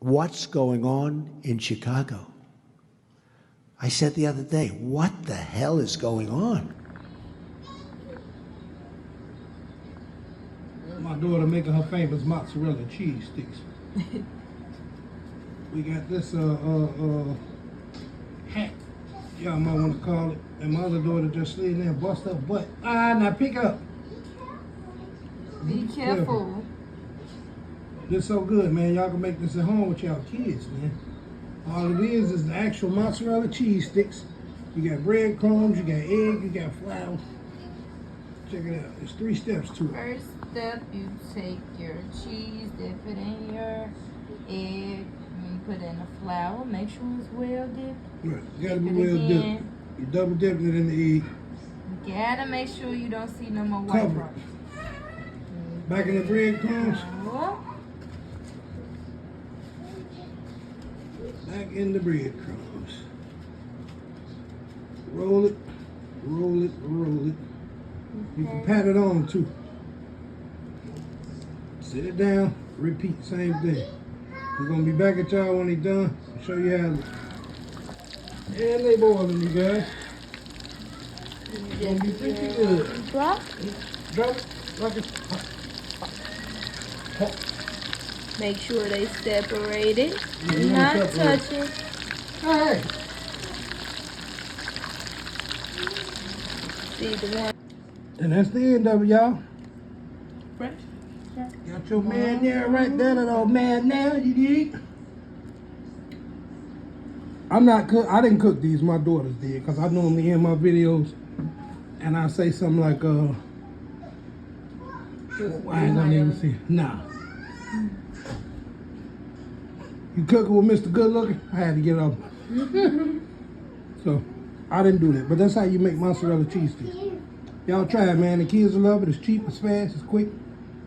What's going on in Chicago? I said the other day, what the hell is going on? My daughter making her famous mozzarella cheese sticks. We got this hack, y'all might want to call it. And my other daughter just slid there and bust her butt. Now pick up. Be careful. This so good, man. Y'all can make this at home with y'all kids, man. All it is the actual mozzarella cheese sticks. You got breadcrumbs, you got egg, you got flour. Check it out. There's 3 steps to it. First step, you take your cheese, dip it in your egg, and you put in the flour. Make sure it's well dipped. Right. You gotta be well dipped. You double dip it in the egg. You gotta make sure you don't see no more white Cover drops. it. Back in the breadcrumbs. Back in the breadcrumbs. Roll it, roll it, roll it. You can pat it on too. Sit it down, repeat, same thing. We're gonna be back at y'all when they done. Show you how. And they boiling, you guys. It's gonna be pretty good. Drop. Drop it like it's hot. Make sure they separated. Yeah, Not touching. Hey. See the one. And that's the end of it, y'all. Fresh. Got your man there right there, that old man now, you dig? I didn't cook these, my daughters did, because I normally end my videos and I say something like, I ain't gonna even see. Nah. You cooking with Mr. Good Looking? I had to get off. So, I didn't do that, but that's how you make mozzarella cheese sticks. Y'all try it, man. The kids will love it. It's cheap, it's fast, it's quick.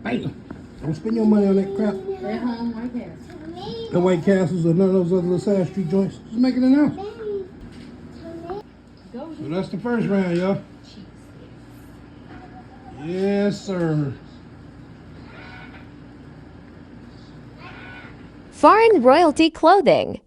Bam! Don't spend your money on that crap. At home, White Castle. The White Castles or none of those other little side street joints. Just make it in the house. So that's the first round, y'all. Yes, sir. Foreign Royalty Clothing.